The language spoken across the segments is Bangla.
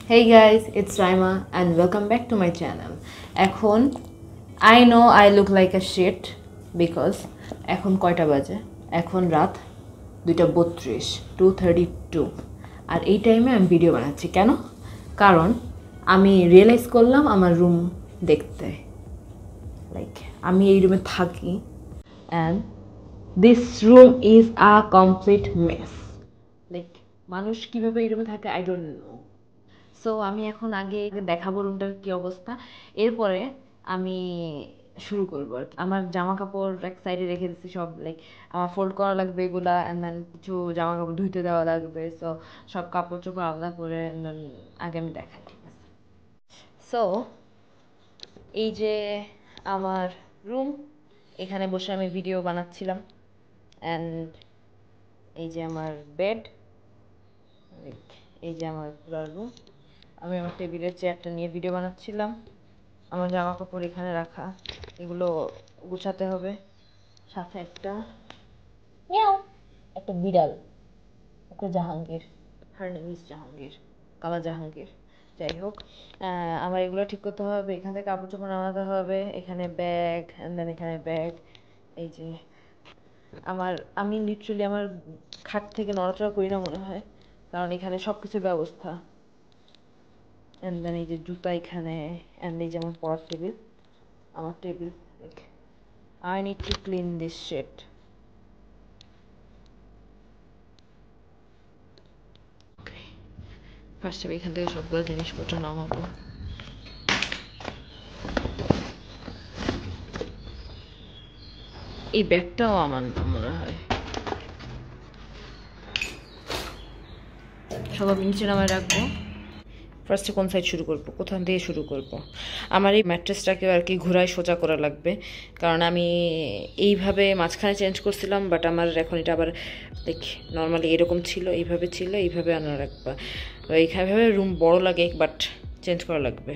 Hey guys, it's Raima and welcome back to my channel. এখন I know I look like a shit because এখন কয়টা বাজে? এখন রাত 2:32 2:32 আর এই টাইমে আমি ভিডিও বানাচ্ছি কেন? কারণ আমি রিয়েলাইজ করলাম আমার রুম দেখতে লাইক আমি এই রুমে থাকি and this room is a complete mess. Like মানুষ কিভাবে এই রুমে থাকে I don't know. সো আমি এখন আগে দেখাবো রুমটার কি অবস্থা, এরপরে আমি শুরু করবো। আমার জামা কাপড় এক সাইডে রেখে দিচ্ছি সব, লাইক আমার ফোল্ড করা লাগবে এগুলা, অ্যান্ড দেন কিছু জামা কাপড় ধুইতে দেওয়া লাগবে। সো সব কাপড় চোপড় আলাদা করে আগে আমি দেখাই, ঠিক আছে? সো এই যে আমার রুম, এখানে বসে আমি ভিডিও বানাচ্ছিলাম, অ্যান্ড এই যে আমার বেড, এই যে আমার পুরো রুম। আমি আমার টেবিলের চেয়ারটা নিয়ে ভিডিও বানাচ্ছিলাম। আমার জামা কাপড় এখানে রাখা, এগুলো গুছাতে হবে। সাথে একটা বিড়াল, একটা Jahangir, her name is Jahangir, কালা জাহাঙ্গীর। যাই হোক, আমার এগুলো ঠিক করতে হবে। এখান থেকে কাপড় চোপড় নামাতে হবে। এখানে ব্যাগ, দেন এখানে ব্যাগ। এই যে আমি লিটারালি আমার খাট থেকে নড়াচড়া করি না মনে হয়, কারণ এখানে সব কিছুর ব্যবস্থা। অ্যান্ড দেন এই যে জুতা এখানে, অ্যান্ড এই যে আমার পড়ার টেবিল, আমার table. I need to clean this sheet. First আমি এখান থেকে সবগুলো জিনিসপত্র নামাবো। এই ব্যাগটাও আমার মনে হয় সব আমি নিচে নামায় রাখবো। ফার্স্টে কোন সাইড শুরু করবো, কোথান থেকে শুরু করব? আমার এই ম্যাট্রেসটাকেও আর কি ঘোরায় সোজা করা লাগবে, কারণ আমি এইভাবে মাঝখানে চেঞ্জ করছিলাম, বাট আমার এখন এটা আবার লাইক নর্মালি এরকম ছিল, এইভাবে ছিল, এইভাবে আনা রাখবা। এইভাবে রুম বড় লাগে, বাট চেঞ্জ করা লাগবে।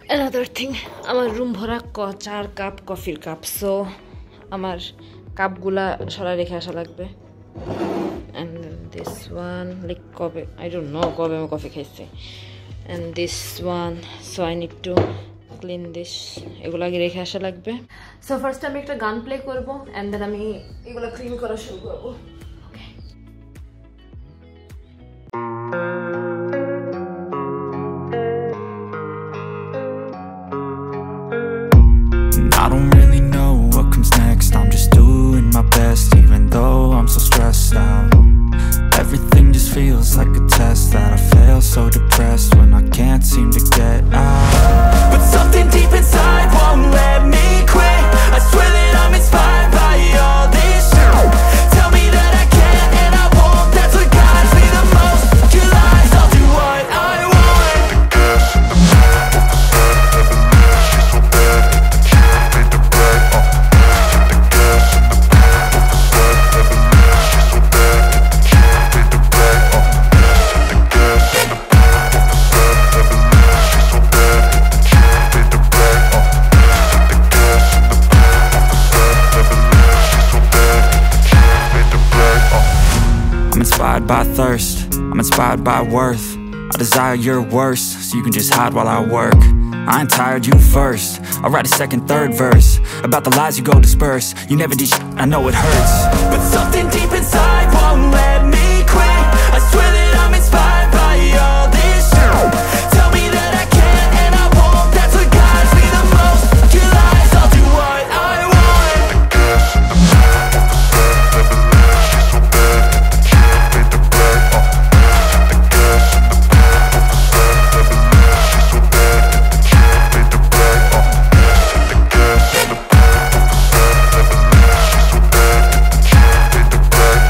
অ্যানাদার থিং, আমার রুম ভরা 4 কাপ কফির কাপ। সো আমার কাপগুলা সরাই রেখে আসা লাগবে। অ্যান্ড দিস ওয়ান, লাইক কবে আই ডোন্ট নো কবে আমি কফি খাইছি। And this one, so I need to clean this. এগুলো আগে রেখে আসা লাগবে। সো ফার্স্ট আমি একটা গান প্লে করবো, অ্যান্ড দেন আমি এগুলো ক্লিন করা শুরু করবো। I don't really know what comes next. I'm just doing my best, even though I'm so stressed out. Everything just feels like a test that I fail, so depressed when I can't seem to get out. But something deep inside won't let me quit. I swear that I'm inspired by all this shit. Tell me that I can't and I won't. That's what guides me the most. Your lies, I'll do what I want. The gas in the back of the sun, never leaves. She's so bad, she don't need the bread. The gas in the back of the sun, never leaves. She's so bad, she don't need the bread. The gas in the back of the sun, never leaves. She's so bad, she don't need the bread. The gas in the back of the sun, never leaves. She's so bad, she don't need the bread. I'm inspired by thirst, I'm inspired by worth. I desire your worst, so you can just hide while I work. I ain't tired, you first. I'll write a second, third verse about the lies you go disperse. You never did shit, I know it hurts, but something deep inside won't let me quit. I swear that I'm inspired by all this shit. Tell me that I can't and I won't. That's what guides me the most. Your lies, I'll do what I want. The gas in the back of the sun, never leaves. She's so bad, she don't need the bread. The gas in the back of the sun, never leaves. She's so bad, she don't need the bread. The gas in the back of the sun, never leaves. She's so bad, she don't need the bread.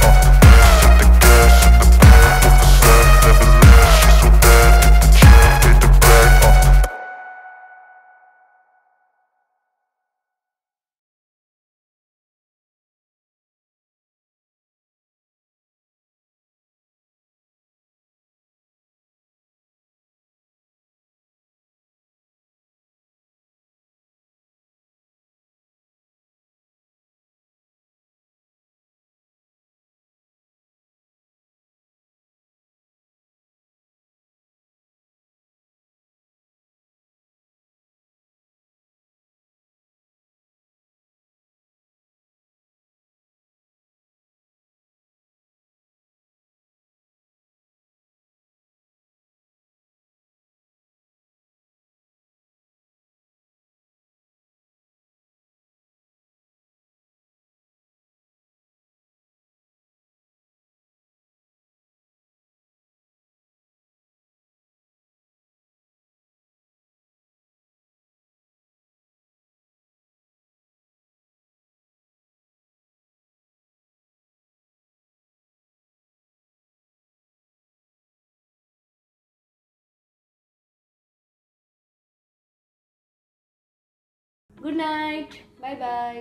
Good night, bye bye.